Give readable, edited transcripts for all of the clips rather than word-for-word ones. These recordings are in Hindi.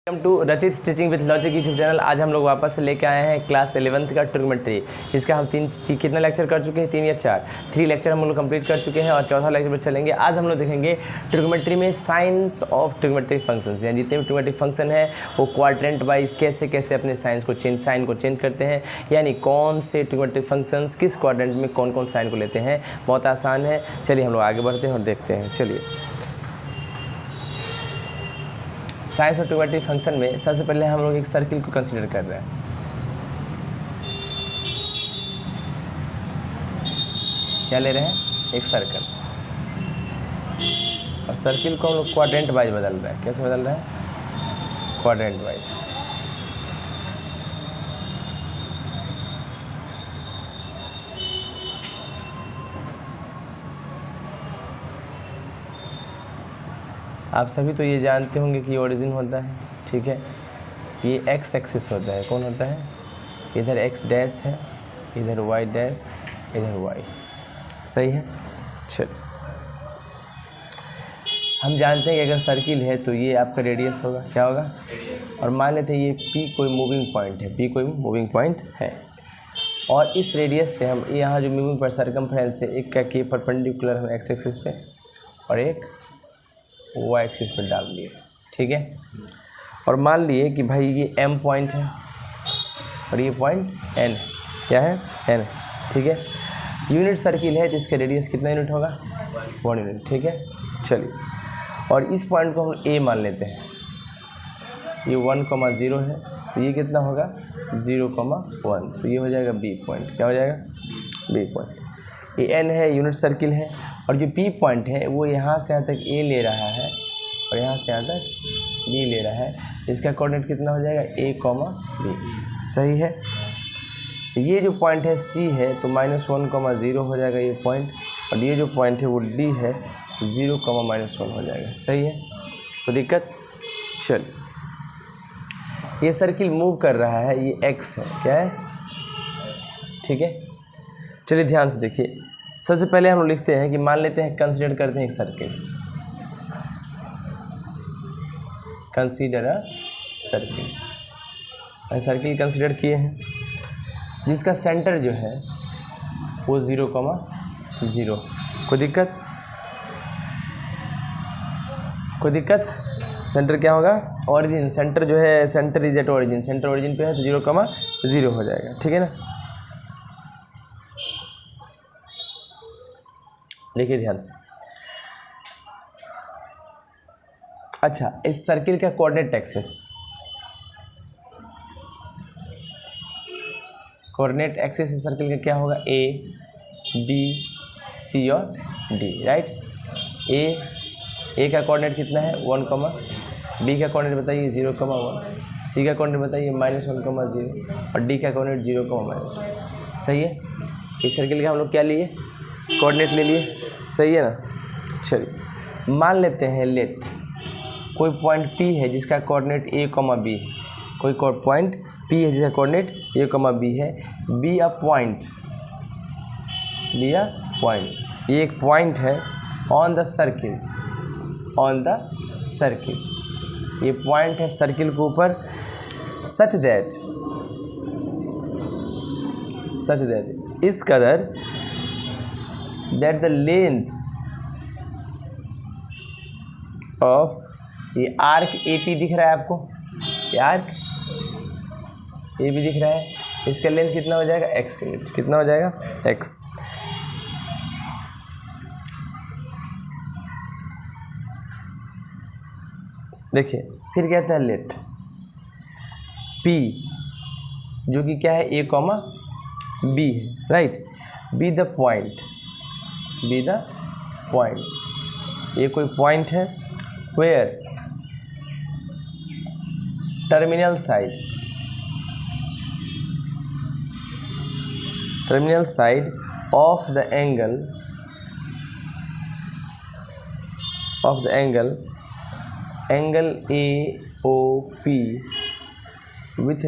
वेलकम टू रचित stitching with logic YouTube channel. आज हम लोग वापस से लेके आए हैं क्लास 11th का ट्रिग्नोमेट्री, जिसका हम कितना लेक्चर कर चुके हैं, 3 या 4 लेक्चर हम लोग कंप्लीट कर चुके हैं और चौथा लेक्चर पर चलेंगे। आज हम लोग देखेंगे ट्रिग्नोमेट्री में साइंस ऑफ ट्रिग्नोमेट्रिक फंक्शंस, यानी जितने भी ट्रिग्नोमेट्रिक फंक्शन है वो क्वाड्रेंट वाइज कैसे कैसे अपने साइन को चेंज करते हैं, यानी कौन से ट्रिग्नोमेट्रिक फंक्शंस किस क्वाड्रेंट में कौन कौन साइन को लेते हैं। बहुत आसान है, चलिए हम लोग आगे बढ़ते हैं और देखते हैं। चलिए साइंस ऑफ ट्रिग्नोमेट्रिक फंक्शन में सबसे पहले हम लोग एक सर्किल को कंसीडर कर रहे हैं। क्या ले रहे हैं? एक सर्कल, और सर्किल को हम लोग क्वाड्रेंट वाइज बदल रहे हैं। कैसे बदल रहे हैं? Quadrant wise. आप सभी तो ये जानते होंगे कि ओरिजिन होता है, ठीक है, ये एक्स एक्सिस होता है। कौन होता है? इधर एक्स डैश है, इधर वाई डैश, इधर वाई। सही है। चलिए हम जानते हैं कि अगर सर्किल है तो ये आपका रेडियस होगा। क्या होगा? और मान लेते हैं ये पी कोई मूविंग पॉइंट है, पी कोई मूविंग पॉइंट है, और इस रेडियस से हम यहाँ जो मूविंग पर सर्कमफ्रेंस है, एक का के परपेंडिकुलर हम एक्स एक्सिस पे और एक वाई एक्सिस पर डाल दिए, ठीक है। और मान लिए कि भाई ये एम पॉइंट है और ये पॉइंट एन है। क्या है? एन है, ठीक है। यूनिट सर्किल है तो इसका रेडियस कितना यूनिट होगा? 1 यूनिट, ठीक है। चलिए, और इस पॉइंट को हम ए मान लेते हैं। ये 1,0 है तो ये कितना होगा? 0,1, तो ये हो जाएगा बी पॉइंट। क्या हो जाएगा? B point. ये एन है, यूनिट सर्किल है, और जो पी पॉइंट है वो यहाँ से यहाँ तक ए ले रहा है और यहाँ से यहाँ तक बी ले रहा है। इसका कोऑर्डिनेट कितना हो जाएगा? a, b। सही है। ये जो पॉइंट है सी है तो -1,0 हो जाएगा ये पॉइंट, और ये जो पॉइंट है वो डी है, 0,-1 हो जाएगा। सही है, तो दिक्कत? चल, ये सर्किल मूव कर रहा है, ये एक्स है। क्या है? ठीक है। चलिए ध्यान से देखिए। सबसे पहले हम लिखते हैं कि मान लेते हैं, कंसीडर करते हैं एक circle. Consider a circle. Circle consider किए हैं जिसका सेंटर जो है वो 0,0। कोई दिक्कत? कोई दिक्कत? सेंटर क्या होगा? ओरिजिन। सेंटर जो है, centre is at origin, centre origin पे है तो 0,0 हो जाएगा, ठीक है ना। देखिए ध्यान से। अच्छा, इस सर्किल का कोऑर्डिनेट एक्सिस, कोऑर्डिनेट एक्सिस इस सर्किल का क्या होगा? ए, बी, सी और डी, राइट। ए का कोऑर्डिनेट कितना है? 1, बी का कोऑर्डिनेट बताइए 0,1, सी का कोऑर्डिनेट बताइए -1,0 और डी का कोऑर्डिनेट 0,-1। सही है। इस सर्किल का हम लोग क्या लिए? कोऑर्डिनेट ले लिए। सही है ना। चलिए, मान लेते हैं लेट कोई पॉइंट P है जिसका कोऑर्डिनेट a, b है। कोई पॉइंट P है जिसका कोऑर्डिनेट a, b है। बी अ पॉइंट, ये एक पॉइंट है ऑन द सर्किल, ये पॉइंट है सर्किल के ऊपर, सच दैट इस कदर that the length of ये आर्क AP दिख रहा है आपको, ये आर्क AB दिख रहा है, इसका लेंथ कितना हो जाएगा? x unit. कितना हो जाएगा? x। देखिए फिर कहता है लेट P जो कि क्या है? A, B है, राइट। बी द पॉइंट, ये कोई पॉइंट है where terminal side of the angle AOP with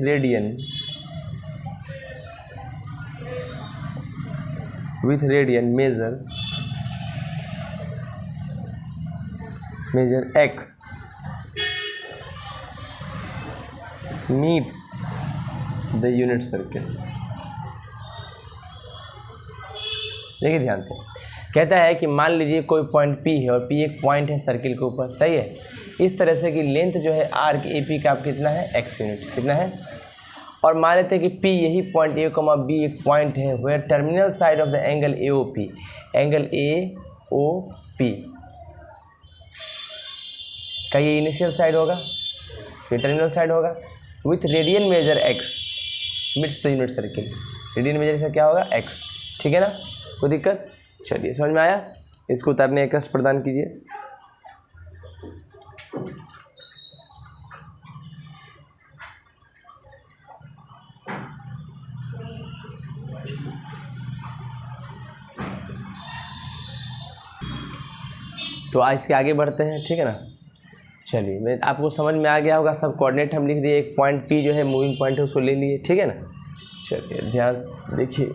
radian measure x meets the unit circle. देखिए ध्यान से, कहता है कि मान लीजिए कोई पॉइंट P है और P एक पॉइंट है सर्किल के ऊपर, सही है। इस तरह से कि लेंथ जो है आर्क AP का कितना है, x यूनिट, कितना है। और मान लेते हैं कि P यही पॉइंट A, B एक पॉइंट है where terminal side of the angle AOP, angle AOP का ये इनिशियल साइड होगा, ये टर्मिनल साइड होगा, with radian measure x meets the unit circle. Radian measure से क्या होगा, x, ठीक है ना, कोई दिक्कत। चलिए समझ में आया, इसको उतारने का कष्ट प्रदान कीजिए। तो आज इसके आगे बढ़ते हैं, ठीक है ना। चलिए, मैं आपको समझ में आ गया होगा, सब कोऑर्डिनेट हम लिख दिए, एक पॉइंट P जो है मूविंग पॉइंट है उसको ले लिए, ठीक है ना। चलिए ध्यान देखिए,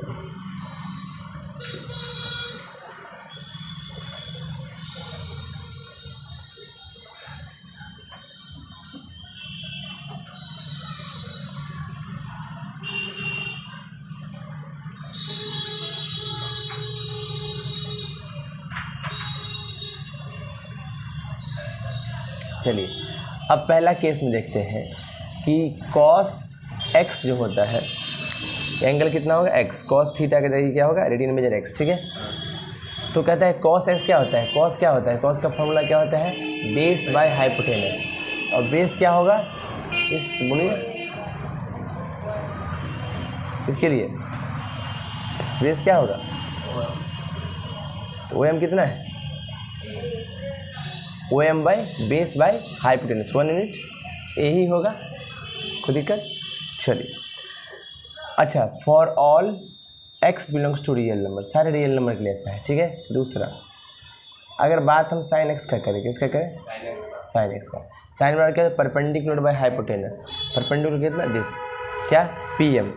चलिए अब पहला केस में देखते हैं कि cos x जो होता है, एंगल कितना होगा, x, cos थीटा के जरिए क्या होगा, रेडियन मेजर x, ठीक है। तो कहता है cos x क्या होता है, cos क्या होता है, cos का फॉर्मूला क्या होता है, बेस बाय हाइपोटेनस। और बेस क्या होगा, इस बोलिए इसके लिए बेस क्या होगा, तो OM कितना है, OM by base by hypotenuse, 1 unit, यही होगा, कोई दिक्कत। चलिए अच्छा, for all x belongs to real number, सारे रियल नंबर के लिए ऐसा है, ठीक है। दूसरा, अगर बात हम साइन x का करें, किसका करें, साइन x का, साइन बराबर क्या है, परपेंडिकुलर बाय हाइपोटेनस, परपेंडिकुलर कितना, दिस, क्या, PM,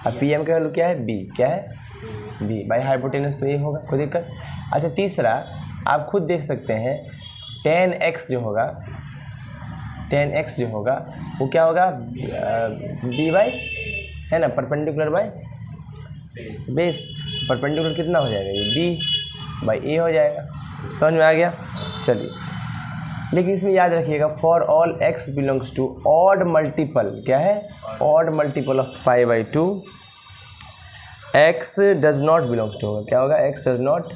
अब PM का वैल्यू क्या है, b, क्या है, b बाई हाइपोटेनस, तो ये होगा, कोई दिक्कत। अच्छा तीसरा, आप खुद देख सकते हैं, tan x जो होगा, tan x जो होगा वो क्या होगा, b बाई, है ना, परपेंडिकुलर बाय बेस, परपेंडिकुलर कितना हो जाएगा, ये b बाई a हो जाएगा, समझ में आ गया। चलिए, लेकिन इसमें याद रखिएगा, for all x belongs to odd multiple, क्या है, odd multiple of π/2, x does not belongs to होगा, क्या होगा, x does not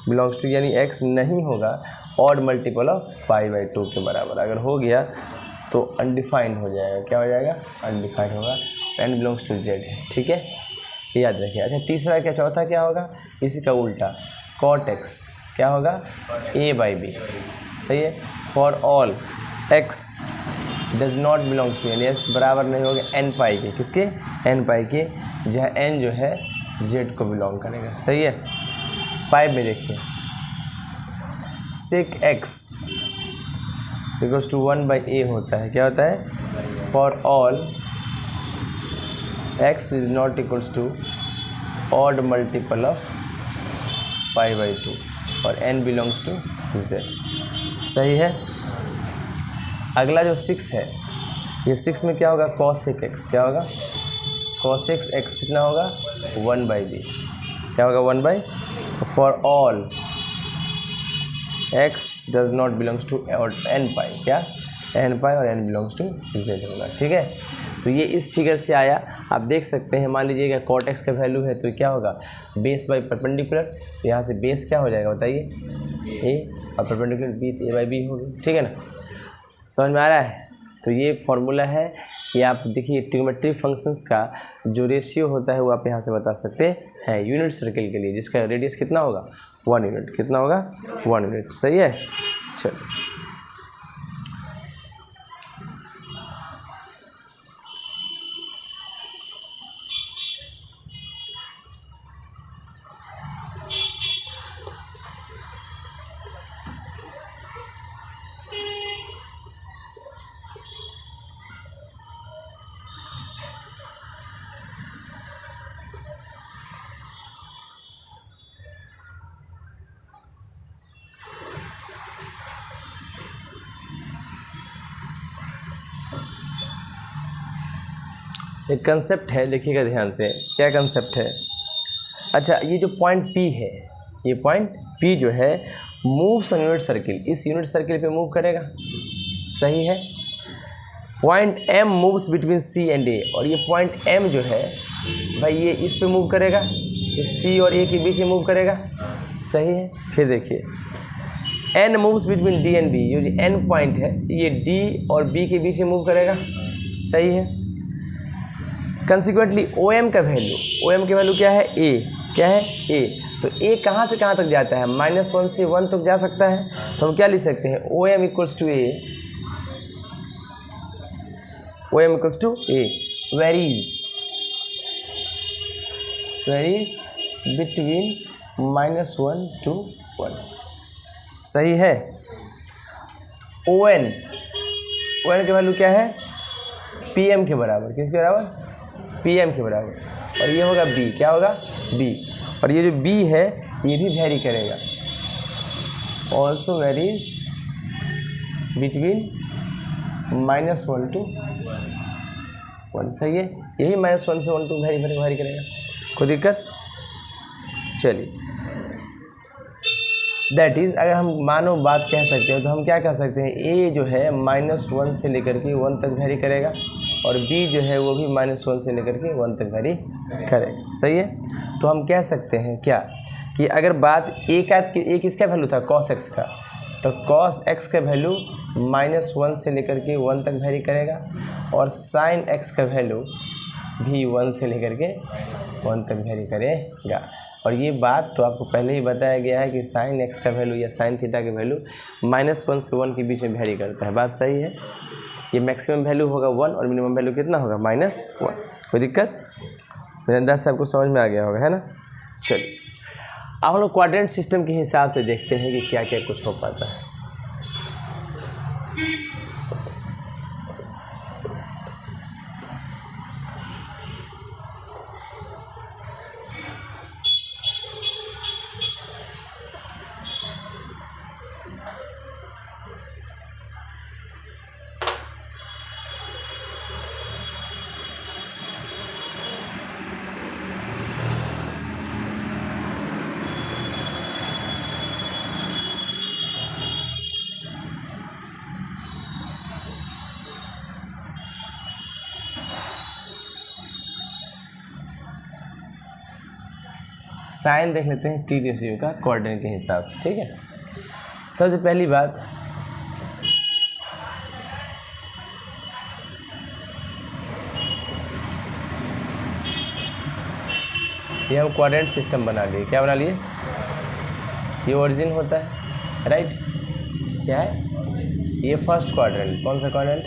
belongs to, यानी x नहीं होगा ऑड मल्टीपल ऑफ π/2 के बराबर। अगर हो गया तो अनडिफाइंड हो जाएगा, क्या हो जाएगा, अनडिफाइंड होगा, n बिलोंग्स टू z है, ठीक है, ये याद रखिए। अच्छा तीसरा क्या, चौथा क्या होगा, इसी का उल्टा, cot x क्या होगा, a/b, सही है। For all x does not belongs to, यानी x बराबर नहीं होगा n π के, किसके, n π के, जहाँ n जो है z को बिलोंग करेगा, सही है। 5 में देखिए, sec x equals to 1/a होता है, क्या होता है, for all x is not equals to odd multiple of π/2 और n बिलोंग्स टू z, सही है। अगला जो 6 है, ये 6 में क्या होगा, cosec x, क्या होगा, cosec x कितना होगा, 1/b, क्या होगा, 1/, for all x does not belongs to n π, क्या, n π और n बिलोंग्स टू z होगा, ठीक है। तो ये इस फिगर से आया, आप देख सकते हैं, मान लीजिएगा cot x का वैल्यू है तो क्या होगा, बेस बाई परपेंडिकुलर, तो यहाँ से बेस क्या हो जाएगा बताइए, a, और परपेंडिकुलर b, a/b होगी, ठीक है ना, समझ में आ रहा है। तो ये फॉर्मूला है, ये आप देखिए ट्रिग्नोमेट्रिक फंक्शंस का जो रेशियो होता है वो आप यहाँ से बता सकते हैं यूनिट सर्किल के लिए, जिसका रेडियस कितना होगा, 1 यूनिट, कितना होगा, 1 यूनिट, सही है। चलो एक कंसेप्ट है, देखिएगा ध्यान से, क्या कंसेप्ट है। अच्छा, ये जो पॉइंट P है, ये पॉइंट P जो है मूव्स ऑन यूनिट सर्किल, इस यूनिट सर्किल पे मूव करेगा, सही है। Point M moves between C and A, और ये पॉइंट M जो है भाई ये इस पे मूव करेगा, ये C और A के बीच में मूव करेगा, सही है। फिर देखिए N moves between D and B, ये जो N पॉइंट है ये D और B के बीच में मूव करेगा, सही है। कंसिक्वेंटली OM का वैल्यू, OM की वैल्यू क्या है A, क्या है A, तो A कहाँ से कहाँ तक जाता है, -1 से 1 तक जा सकता है। तो हम क्या लिख सकते हैं, OM equals to A, OM equals to A varies between -1 to 1, सही है। ON की वैल्यू क्या है, PM के बराबर, किसके बराबर, PM के बराबर, और ये होगा B, क्या होगा B, और ये जो B है ये भी वेरी करेगा, ऑल्सो वेरीज बिटवीन -1 to 1, सही है। यही -1 से 1 to वेरी करेगा, कोई दिक्कत। चलिए, दैट इज़ अगर हम मानो बात कह सकते हैं तो हम क्या कह सकते हैं, A जो है -1 से लेकर के 1 तक वेरी करेगा, और B जो है वो भी -1 से लेकर के 1 तक वेरी करेगा, सही है। तो हम कह सकते हैं क्या कि अगर बात A किसका वैल्यू था, cos x का, तो cos x का वैल्यू -1 से लेकर के 1 तक वेरी करेगा, और sin x का वैल्यू भी 1 से लेकर के 1 तक वेरी करेगा। और ये बात तो आपको पहले ही बताया गया है कि sin x का वैल्यू या sin थीटा का वैल्यू -1 से 1 के बीच में वेरी करता है, बात सही है। ये मैक्सिमम वैल्यू होगा 1 और मिनिमम वैल्यू कितना होगा, -1, कोई दिक्कत। मेरे अंदाज से आपको समझ में आ गया होगा, है ना। चलिए अब हम लोग क्वाड्रेंट सिस्टम के हिसाब से देखते हैं कि क्या क्या कुछ हो पाता है। साइन देख लेते हैं टी रेशियो का कोऑर्डिनेट के हिसाब से, ठीक है। सबसे पहली बात, ये हम कोऑर्डिनेट सिस्टम बना लिए, क्या बना लिए, ये ओरिजिन होता है, राइट, क्या है, ये फर्स्ट क्वाड्रेंट, कौन सा क्वाड्रेंट,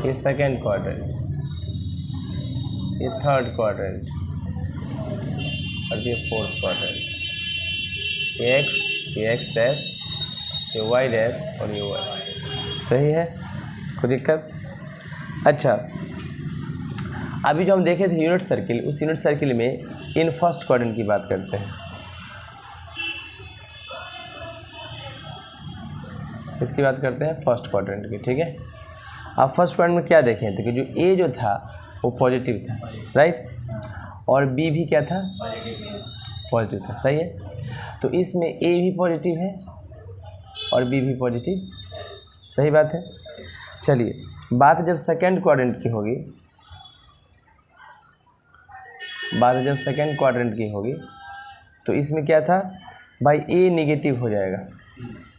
ये सेकंड क्वाड्रेंट, ये थर्ड क्वाड्रेंट, और ये फोर्थ क्वाड्रेंट, ये एक्स डैश, ये वाई डैश, और ये वाई, सही है, कोई दिक्कत। अच्छा, अभी जो हम देखे थे यूनिट सर्किल, उस यूनिट सर्किल में इन फर्स्ट क्वाड्रेंट की बात करते हैं, इसकी बात करते हैं फर्स्ट क्वाड्रेंट की, ठीक है। आप फर्स्ट क्वाड्रेंट में क्या देखें थे कि जो ए जो था वो पॉजिटिव था, राइट, और बी भी क्या था, पॉजिटिव था, सही है। तो इसमें ए भी पॉजिटिव है और बी भी पॉजिटिव, सही बात है। चलिए, बात जब सेकंड क्वाड्रेंट की होगी, तो इसमें क्या था भाई, ए नेगेटिव हो जाएगा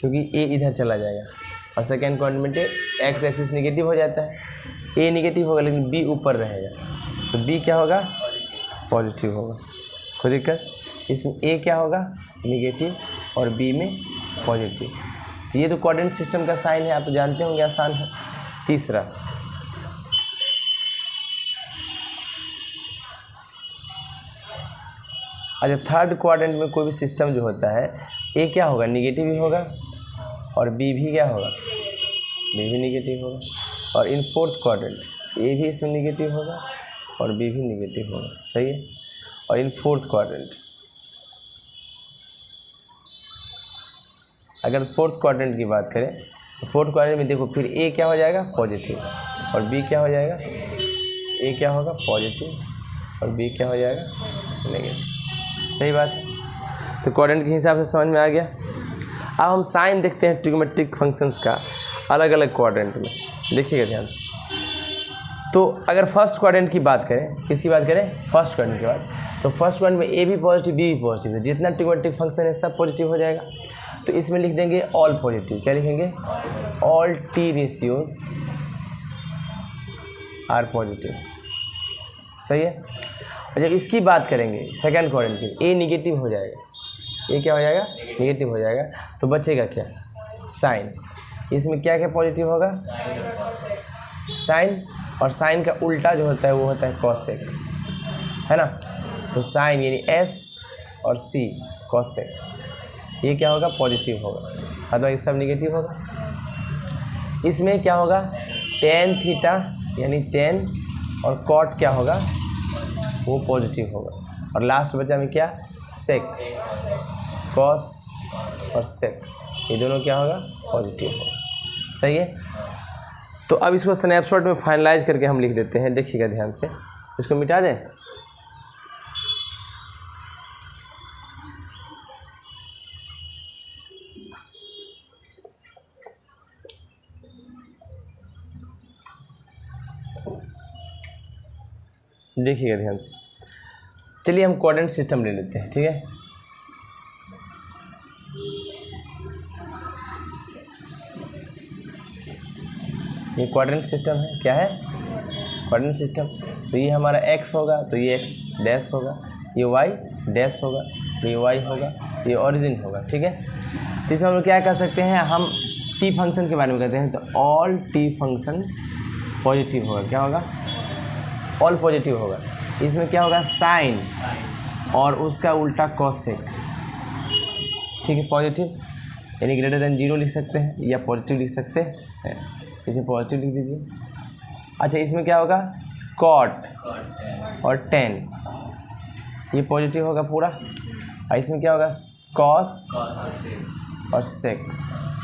क्योंकि ए इधर चला जाएगा, और सेकंड क्वाड्रेंट में एक्स एक्सिस नेगेटिव हो जाता है, ए नेगेटिव होगा लेकिन बी ऊपर रहेगा, तो बी क्या होगा, पॉजिटिव होगा, कोई दिक्कत। इसमें ए क्या होगा, नेगेटिव, और बी में पॉजिटिव। ये तो कोऑर्डिनेट सिस्टम का साइन है, आप तो जानते होंगे, आसान है। तीसरा, अच्छा, थर्ड क्वाड्रेंट में कोई भी सिस्टम जो होता है, ए क्या होगा, नेगेटिव ही होगा, और बी भी क्या होगा, बी भी नेगेटिव होगा, और इन फोर्थ क्वाड्रेंट ए भी इसमें नेगेटिव होगा और बी भी नेगेटिव होगा, सही है। और इन फोर्थ क्वाड्रेंट, अगर फोर्थ क्वाड्रेंट की बात करें तो फोर्थ क्वाड्रेंट में देखो फिर ए क्या हो जाएगा, पॉजिटिव, और बी क्या हो जाएगा, ए क्या होगा पॉजिटिव और बी क्या हो जाएगा नेगेटिव। सही बात है। तो कोऑर्डिनेट के हिसाब से समझ में आ गया। अब हम साइन देखते हैं ट्रिग्नोमेट्रिक फंक्शंस का अलग अलग क्वाड्रेंट में, देखिएगा ध्यान से। तो अगर फर्स्ट क्वाड्रेंट की बात करें, किसकी बात करें, फर्स्ट क्वाड्रेंट की बात, तो फर्स्ट क्वाड्रेंट में ए भी पॉजिटिव बी भी पॉजिटिव है, जितना ट्रिग्नोमेट्रिक फंक्शन है सब पॉजिटिव हो जाएगा। तो इसमें लिख देंगे ऑल पॉजिटिव। क्या लिखेंगे, all t ratios are positive. सही है। और जब इसकी बात करेंगे सेकंड क्वाड्रेंट की, ए निगेटिव हो जाएगा, ये क्या हो जाएगा निगेटिव हो जाएगा, तो बचेगा क्या साइन। इसमें क्या क्या पॉजिटिव होगा साइन, और साइन का उल्टा जो होता है वो होता है कॉसेक, है ना। तो साइन यानी एस और सी कॉसेक, ये क्या होगा पॉजिटिव होगा, अथवा ये सब निगेटिव होगा। इसमें क्या होगा टेन थीटा यानी टेन और कॉट क्या होगा वो पॉजिटिव होगा। और लास्ट बचा में क्या सेक, कॉस और सेक, ये दोनों क्या होगा पॉजिटिव होगा। सही है। तो अब इसको स्नैपशॉट में फाइनलाइज करके हम लिख देते हैं, देखिएगा ध्यान से। इसको मिटा दें, देखिएगा ध्यान से। चलिए हम कोऑर्डिनेट सिस्टम ले लेते हैं, ठीक है। ये कोऑर्डिनेट सिस्टम है, क्या है कोऑर्डिनेट सिस्टम। तो ये हमारा x होगा, तो ये x डैश होगा, ये y डैश होगा, ये y होगा, ये ओरिजिन होगा, ठीक है। तो इसमें हम लोग क्या कर सकते हैं, हम t फंक्शन के बारे में कहते हैं। तो ऑल t फंक्शन पॉजिटिव होगा, क्या होगा ऑल पॉजिटिव होगा। इसमें क्या होगा साइन और उसका उल्टा कॉसेक, ठीक है पॉजिटिव, यानी ग्रेटर देन 0 लिख सकते हैं या पॉजिटिव लिख सकते हैं। इसे पॉजिटिव लिख दीजिए। अच्छा इसमें क्या होगा कॉट और टेन, ये पॉजिटिव होगा पूरा। और इसमें क्या होगा कॉस और सेक,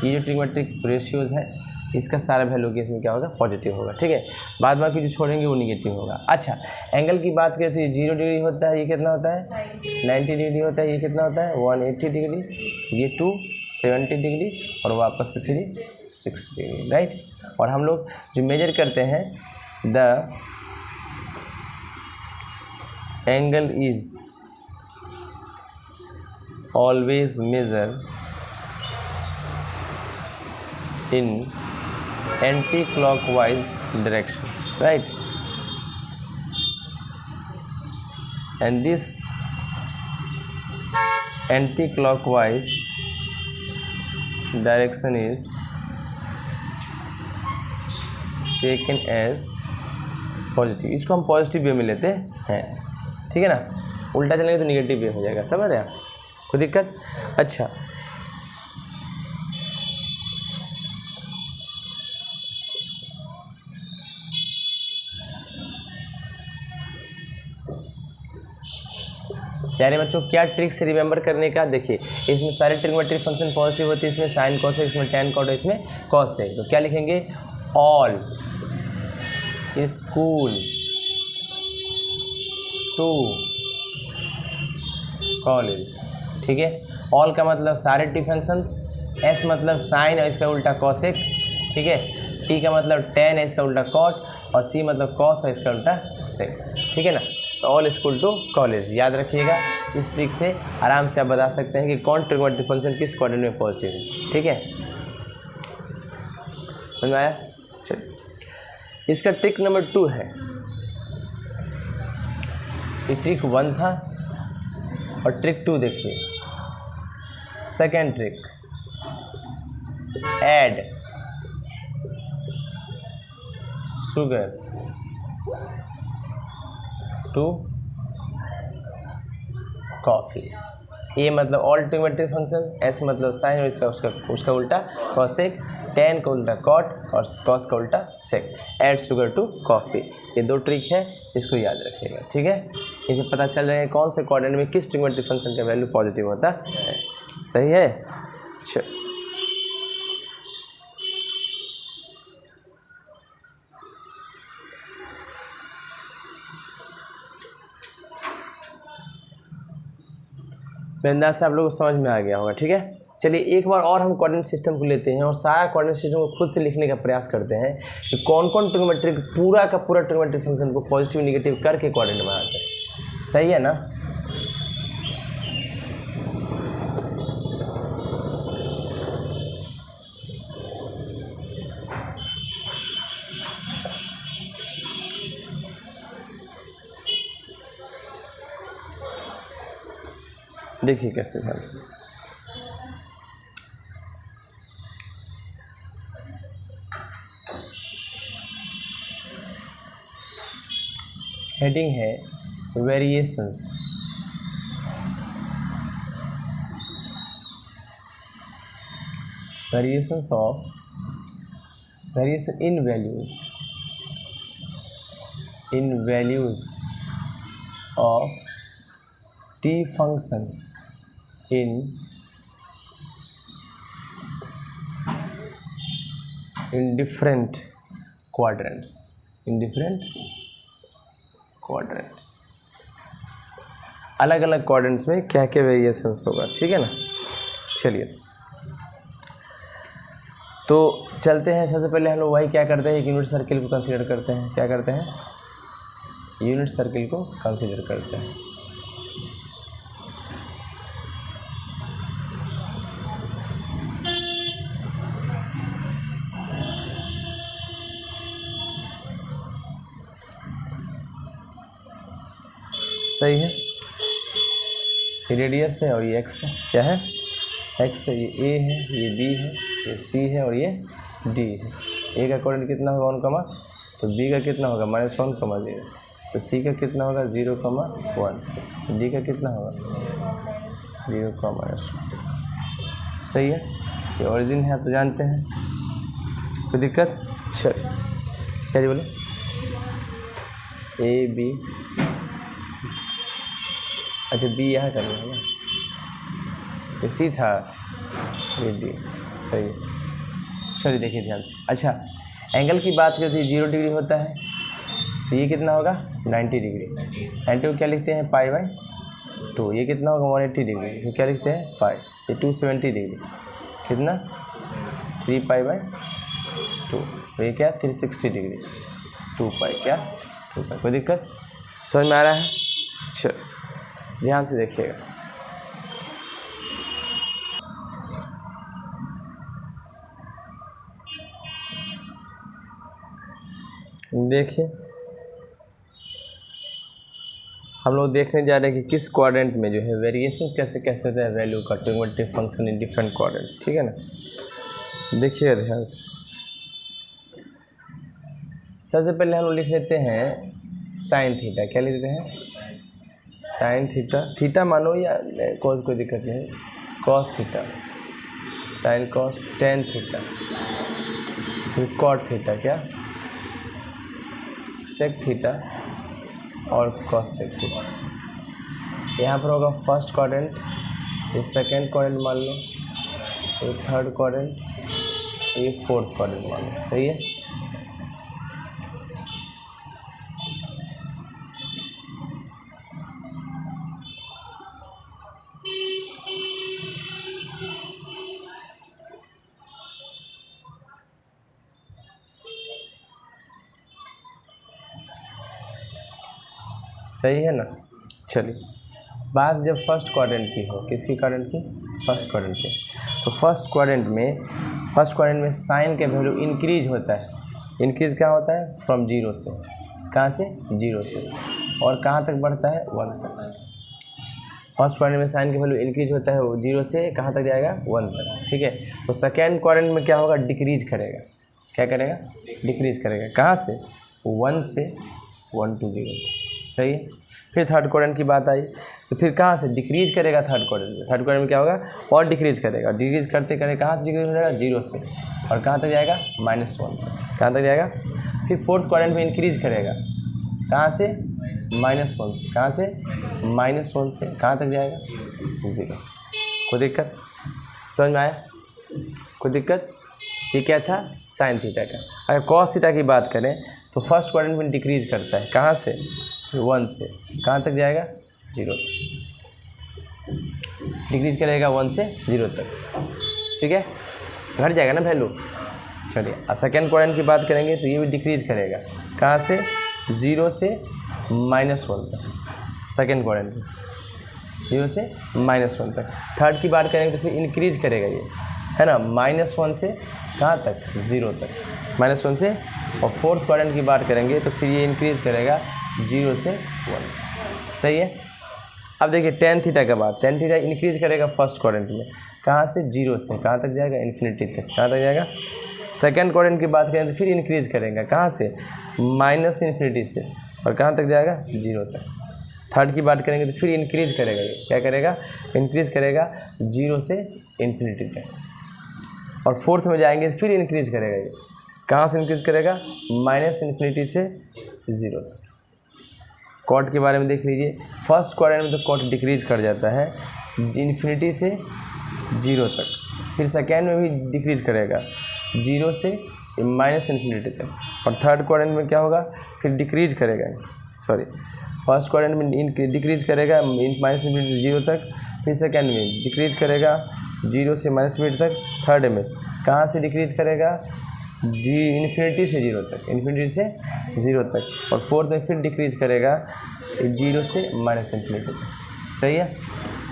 ये जो ट्रिग्नोमेट्रिक रेशियोज है इसका सारा वैल्यू के इसमें क्या होगा पॉजिटिव होगा, ठीक है। बाद बाकी जो छोड़ेंगे वो निगेटिव होगा। अच्छा एंगल की बात करें तो ये 0 डिग्री होता है, ये कितना होता है 90 डिग्री होता है, ये कितना होता है 180 डिग्री, ये 270 डिग्री और वापस से 360 डिग्री, राइट। और हम लोग जो मेजर करते हैं the angle is always major in anti-clockwise direction, right? And this anti-clockwise direction is taken as positive. इसको हम पॉजिटिव वे में लेते हैं, ठीक है ना। उल्टा चलेंगे तो निगेटिव वे हो जाएगा, समझ रहे हैं कोई दिक्कत। अच्छा यानी बच्चों क्या ट्रिक से रिमेंबर करने का, देखिए इसमें सारे ट्रिग्नोमेट्रिक फंक्शन पॉजिटिव होते हैं, इसमें साइन कॉस है, इसमें टेन कॉट है, इसमें कॉस है। तो क्या लिखेंगे ऑल स्कूल टू कॉलेज, ठीक है। ऑल का मतलब सारे टी फंक्शंस, एस मतलब साइन और इसका उल्टा कॉसेक, ठीक है। टी का मतलब टेन है, इसका उल्टा कॉट, और सी मतलब कॉस और इसका उल्टा सेक, ठीक है ना। तो ऑल स्कूल टू कॉलेज याद रखिएगा। इस ट्रिक से आराम से आप बता सकते हैं कि कौन ट्रिग्नोमेट्रिक फंक्शन किस कोऑर्डिनेट में पॉजिटिव है, ठीक है। समझ में आया। चलिए इसका ट्रिक नंबर 2 है। ये ट्रिक 1 था और ट्रिक 2 देखिए। Second trick add sugar to coffee. A मतलब ऑल ट्रिग्नोमेट्रिक फंक्शन, एस मतलब साइन और इसका उसका उल्टा कॉसेक, टेन का उल्टा कॉट और कॉस का उल्टा सेक। ऐड शुगर टू कॉफ़ी, ये 2 ट्रिक है, इसको याद रखिएगा, ठीक है। इसे पता चल रहा है कौन से कोऑर्डिनेट में किस ट्रिग्नोमेट्रिक फंक्शन का वैल्यू पॉजिटिव होता है, सही है। चलो मेरे अंदाज से आप लोगों को समझ में आ गया होगा। ठीक है, चलिए एक बार और हम कोऑर्डिनेट सिस्टम को लेते हैं और सारा कोऑर्डिनेट सिस्टम को खुद से लिखने का प्रयास करते हैं कि कौन कौन ट्रिग्नोमेट्रिक पूरा का पूरा ट्रिग्नोमेट्रिक फंक्शन को पॉजिटिव निगेटिव करके कोऑर्डिनेट बनाते हैं। सही है ना? देखिए कैसे ध्यान से। हेडिंग है variations variation in values of t function in different quadrants, अलग अलग क्वाड्रेंट्स में क्या क्या वेरिएशंस होगा। ठीक है ना? चलिए तो चलते हैं। सबसे पहले हम लोग वही क्या करते हैं, एक यूनिट सर्किल को कंसीडर करते हैं। क्या करते हैं? यूनिट सर्किल को कंसीडर करते हैं। सही है, ये रेडियस है और ये एक्स है। क्या है? एक्स है, ये ए है, ये बी है, ये सी है और ये डी है। ए का कोऑर्डिनेट कितना होगा 1, तो बी का कितना होगा -1, तो सी का कितना होगा 0, 1, डी का कितना होगा 0, सही है। ये ओरिजिन है, आप तो जानते हैं, कोई दिक्कत? चल क्या जी बोले? ए बी, अच्छा बी यहाँ करना है ना, ये सी था, ये डी, सही है। चलिए देखिए ध्यान से। अच्छा एंगल की बात करते हैं 0 डिग्री होता है, तो ये कितना होगा 90 डिग्री। 90 को क्या लिखते हैं π/2। ये कितना होगा 180 डिग्री, इसको क्या लिखते हैं पाई। ये 270 डिग्री, कितना 3π/2। ये क्या 360 डिग्री, 2π, क्या 2π। कोई दिक्कत? समझ में आ रहा है? चल ध्यान से देखिएगा। देखिए हम लोग देखने जा रहे हैं कि किस क्वाड्रेंट में जो है वेरिएशंस कैसे कैसे होता है वैल्यू का trigonometric function in different quadrants. ठीक है ना? देखिएगा ध्यान से। सबसे पहले हम लोग लिख लेते हैं साइन थीटा। क्या लिख देते हैं? Sine theta. थीटा मानो या कॉस, कोई दिक्कत नहीं, cos theta, sine cos, tan theta, फिर कॉट थीटा, क्या सेक थीटा और कॉस सेक थीटा। यहाँ पर होगा फर्स्ट क्वाड्रेंट, ये सेकेंड क्वाड्रेंट मान लो, ये थर्ड क्वाड्रेंट, ये फोर्थ क्वाड्रेंट मान लो। सही है? सही है ना? चलिए बात जब फर्स्ट क्वाड्रेंट की हो, किसकी क्वाड्रेंट की? फर्स्ट क्वाड्रेंट की। तो फर्स्ट क्वाड्रेंट में साइन का वैल्यू इंक्रीज होता है। इंक्रीज क्या होता है? फ्रॉम 0 से। कहाँ से? 0 से। और कहाँ तक बढ़ता है? 1 तक। फर्स्ट क्वाड्रेंट में साइन का वैल्यू इंक्रीज होता है, वो 0 से कहाँ तक जाएगा? 1 तक। ठीक है। तो सेकेंड क्वाड्रेंट में क्या होगा? डिक्रीज करेगा। क्या करेगा? डिक्रीज करेगा। कहाँ से? 1 से 1 to 0। सही है। फिर थर्ड क्वाड्रेंट की बात आई, तो फिर कहाँ से डिक्रीज करेगा? थर्ड क्वाड्रेंट में। थर्ड क्वाड्रेंट में क्या होगा? और डिक्रीज करेगा। डिक्रीज करते करते कहाँ से डिक्रीज हो जाएगा? 0 से। और कहाँ तक जाएगा? -1 तक। कहाँ तक जाएगा? फिर फोर्थ क्वाड्रेंट में इंक्रीज करेगा। कहाँ से? -1 से। कहाँ से? -1 से। कहाँ तक जाएगा? 0। कोई दिक्कत? समझ में आया? कोई दिक्कत? ये क्या था? साइन थीटा का। अगर कॉस थीटा की बात करें तो फर्स्ट क्वाड्रेंट में डिक्रीज करता है। कहाँ से? 1 से। कहाँ तक जाएगा? 0। डिक्रीज करेगा 1 से 0 तक, ठीक है, घट जाएगा ना वैल्यू। चलिए सेकेंड क्वाड्रेंट की बात करेंगे तो ये भी डिक्रीज करेगा, कहाँ से, 0 से -1 तक, सेकेंड क्वाड्रेंट में 0 से -1 तक। थर्ड की बात करेंगे तो फिर इंक्रीज करेगा ये, है ना, -1 से कहाँ तक, 0 तक, -1 से। और फोर्थ क्वाड्रेंट की बात करेंगे तो फिर ये इंक्रीज करेगा 0 से 1, सही है। अब देखिए tan थीटा का बात, tan थीटा इंक्रीज करेगा फर्स्ट क्वाड्रेंट में, कहाँ से, 0 से कहाँ तक जाएगा, इन्फिनिटी तक, कहाँ तक जाएगा। सेकेंड क्वाड्रेंट की बात करें तो फिर इंक्रीज करेगा, कहाँ से, -इन्फिनिटी से, और कहाँ तक जाएगा, 0 तक। थर्ड की बात करेंगे तो फिर इंक्रीज करेगा, ये क्या करेगा, इंक्रीज करेगा 0 से इन्फिनिटी तक। और फोर्थ में जाएंगे तो फिर इंक्रीज करेगा, ये कहाँ से इंक्रीज करेगा, -इन्फिनिटी से 0 तक। कॉट के बारे में देख लीजिए, फर्स्ट क्वाड्रेंट में तो कॉट डिक्रीज कर जाता है इन्फिनिटी से 0 तक, फिर सेकेंड में भी डिक्रीज करेगा 0 से -इन्फिनिटी तक, और थर्ड क्वाड्रेंट में क्या होगा, फिर डिक्रीज करेगा, सॉरी फर्स्ट क्वाड्रेंट में डिक्रीज करेगा -इन्फिनिटी से 0 तक, फिर सेकेंड में डिक्रीज करेगा 0 से -इन्फिनिटी तक, थर्ड में कहाँ से डिक्रीज करेगा, इन्फिनिटी से 0 तक, इन्फिनिटी से 0 तक, और फोर्थ में फिर डिक्रीज करेगा 0 से -इन्फिनिटी तक, सही है।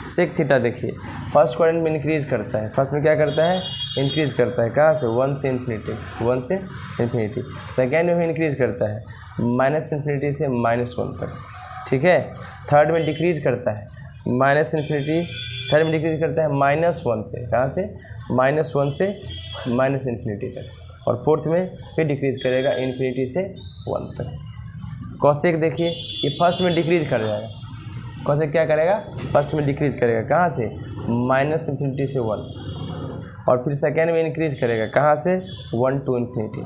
सेक थीटा देखिए, फर्स्ट क्वाड्रेंट में इंक्रीज करता है, फर्स्ट में क्या करता है, इंक्रीज करता है, कहाँ से, 1 से इन्फिनिटी, 1 से इन्फिनिटी। सेकेंड में भी इंक्रीज करता है -इन्फिनिटी से -1 तक, ठीक है। थर्ड में डिक्रीज करता है -इन्फिनिटी, थर्ड में डिक्रीज करता है -1 से, कहाँ से, -1 से -इन्फिनिटी तक, और फोर्थ में फिर डिक्रीज करेगा इन्फिनिटी से 1 तक। कॉसेक देखिए, ये फर्स्ट में डिक्रीज कर जाएगा, कॉसेक क्या करेगा, फर्स्ट में डिक्रीज करेगा, कहाँ से, -इन्फिनिटी से 1, और फिर सेकेंड में इंक्रीज करेगा, कहाँ से, 1 to इन्फिनिटी।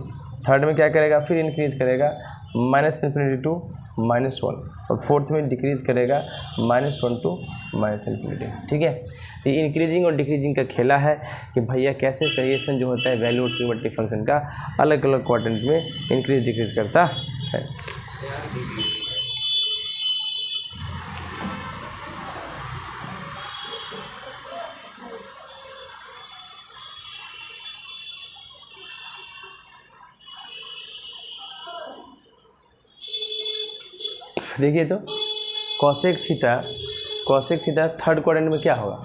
थर्ड में क्या करेगा, फिर इंक्रीज करेगा -इन्फिनिटी टू -1, और फोर्थ में डिक्रीज करेगा -1 to -इन्फिनिटी, ठीक है। ये इंक्रीजिंग और डिक्रीजिंग का खेला है कि भैया कैसे वेरिएशन जो होता है वैल्यू और ट्रिग्नोमेट्रिक फंक्शन का अलग अलग क्वाड्रेंट में इंक्रीज डिक्रीज करता है। देखिए तो कॉसेक थीटा थर्ड क्वाड्रेंट में क्या होगा,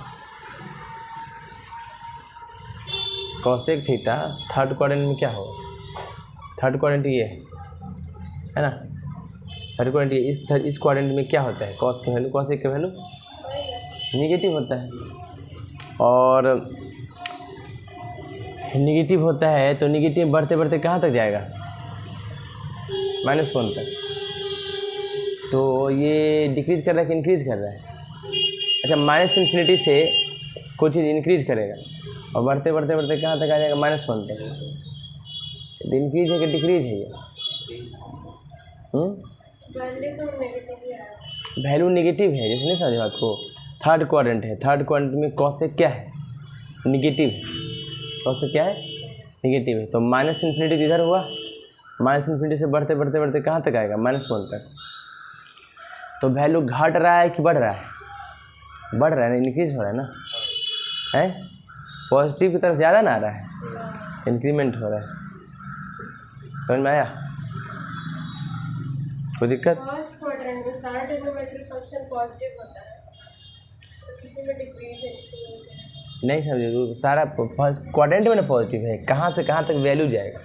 कॉसेक थीटा थर्ड क्वाड्रेंट में क्या होगा, थर्ड क्वाड्रेंट ये है ना, थर्ड क्वाड्रेंट ये, इस क्वाड्रेंट में क्या होता है, कॉस की वैल्यू, कॉसेक की वैल्यू निगेटिव होता है, और निगेटिव होता है तो निगेटिव बढ़ते बढ़ते कहाँ तक जाएगा, -1 तक। तो ये डिक्रीज कर रहा है कि इंक्रीज कर रहा है, अच्छा -इन्फिनिटी से कोई चीज़ इंक्रीज करेगा और बढ़ते बढ़ते बढ़ते कहाँ तक आ जाएगा, -1 तक। तो इंक्रीज है कि डिक्रीज है ये, वैल्यू नेगेटिव है, जैसे नहीं समझ बात को। थर्ड क्वाड्रेंट है, थर्ड क्वाड्रेंट में कॉसेक क्या है, निगेटिव, कॉसेक क्या है, निगेटिव है, तो -इन्फिनिटी इधर हुआ, -इन्फिनिटी से बढ़ते बढ़ते बढ़ते कहाँ तक आएगा, -1 तक। तो वैल्यू घट रहा है कि बढ़ रहा है, बढ़ रहा है ना, इंक्रीज हो रहा है ना, है पॉजिटिव की तरफ ज़्यादा ना आ रहा है, इंक्रीमेंट हो रहा है, समझ में आया, कोई दिक्कत। फर्स्ट क्वाड्रेंट में सारा ट्रिग्नोमेट्रिक फंक्शन पॉजिटिव होता है, तो किसी में डिक्रीज है, किसी में नहीं समझे, सारा फर्स्ट क्वाड्रेंट में ना पॉजिटिव है, कहाँ से कहाँ तक वैल्यू जाएगा,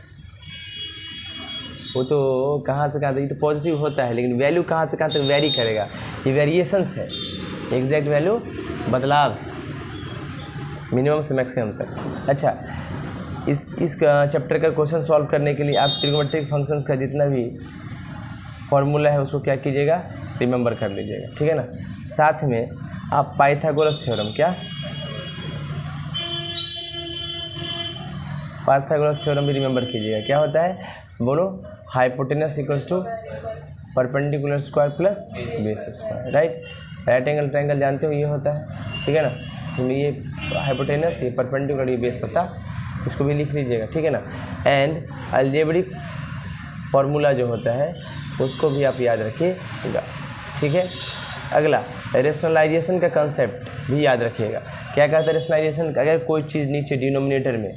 वो तो कहाँ से कहाँ तक, ये तो पॉजिटिव होता है, लेकिन वैल्यू कहाँ से कहाँ तक वेरी करेगा, ये वेरिएशंस है, एग्जैक्ट वैल्यू बदलाव मिनिमम से मैक्सिमम तक। अच्छा, इस चैप्टर का क्वेश्चन सॉल्व करने के लिए आप ट्रिग्नोमेट्रिक फंक्शंस का जितना भी फॉर्मूला है उसको क्या कीजिएगा, रिमेंबर कर लीजिएगा, ठीक है ना। साथ में आप पाइथागोरस थ्योरम, क्या पाइथागोरस थ्योरम भी रिमेंबर कीजिएगा, क्या होता है, बोलो, hypotenuse equals to perpendicular square plus base square, right. Right angle triangle जानते हो ये होता है, ठीक है ना, इसमें ये हाइपोटेनस, ये परपेंडिकुलर, ये बेस होता, इसको भी लिख लीजिएगा, ठीक है ना। एंड अलजेब्रिक फार्मूला जो होता है उसको भी आप याद रखिएगा, ठीक है। अगला रेशनलाइजेशन का कंसेप्ट, भी याद रखिएगा। क्या कहता है रेशनलाइजेशन, अगर कोई चीज़ नीचे डिनोमिनेटर में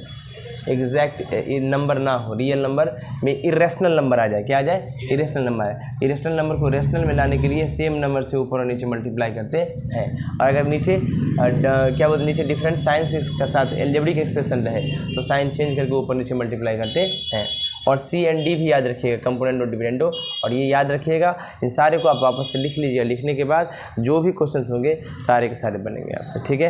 एग्जैक्ट नंबर ना हो, रियल नंबर में इरेशनल नंबर आ जाए, क्या आ जाए, इरेशनल नंबर है। इरेशनल नंबर को रेशनल में लाने के लिए सेम नंबर से ऊपर और नीचे मल्टीप्लाई करते हैं। और अगर नीचे क्या बोलते, नीचे डिफरेंट साइंस के साथ एल्जेब्रिक एक्सप्रेशन रहे तो साइन चेंज करके ऊपर नीचे मल्टीप्लाई करते हैं। और सी एंड डी भी याद रखिएगा, कंपोनेंट और डिविडेंडो, और ये याद रखिएगा। इन सारे को आप वापस से लिख लीजिएगा, लिखने के बाद जो भी क्वेश्चंस होंगे सारे के सारे बनेंगे आपसे, ठीक है।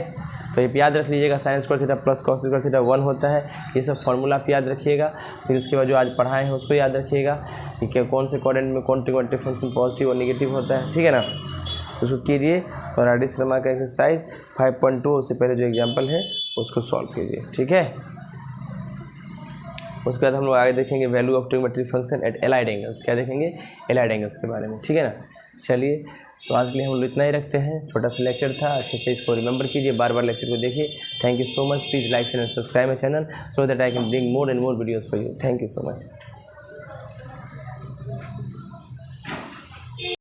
तो ये याद रख लीजिएगा, sine square theta plus cos square theta 1 होता है, ये सब फार्मूला आप याद रखिएगा। फिर उसके बाद जो आज पढ़ाए हैं उसको याद रखिएगा कि क्या कौन से क्वाड्रेंट में कौन ट्रिग्नोमेट्रिक फंक्शन पॉजिटिव और नेगेटिव होता है, ठीक है ना। उसको कीजिए। और आर डी शर्मा का एक्सरसाइज 5.2 उससे पहले जो एग्जाम्पल है उसको सॉल्व कीजिए, ठीक है। उसके बाद हम लोग आगे देखेंगे value of trigonometric function at allied angles, क्या देखेंगे, एलाइड एंगल्स के बारे में, ठीक है ना। चलिए, तो आज के लिए हम लोग इतना ही रखते हैं, छोटा सा लेक्चर था, अच्छे से इसको रिमेंबर कीजिए, बार बार लेक्चर को देखिए। Thank you so much, please like and subscribe my channel so that I can bring more and more videos for you. Thank you so much.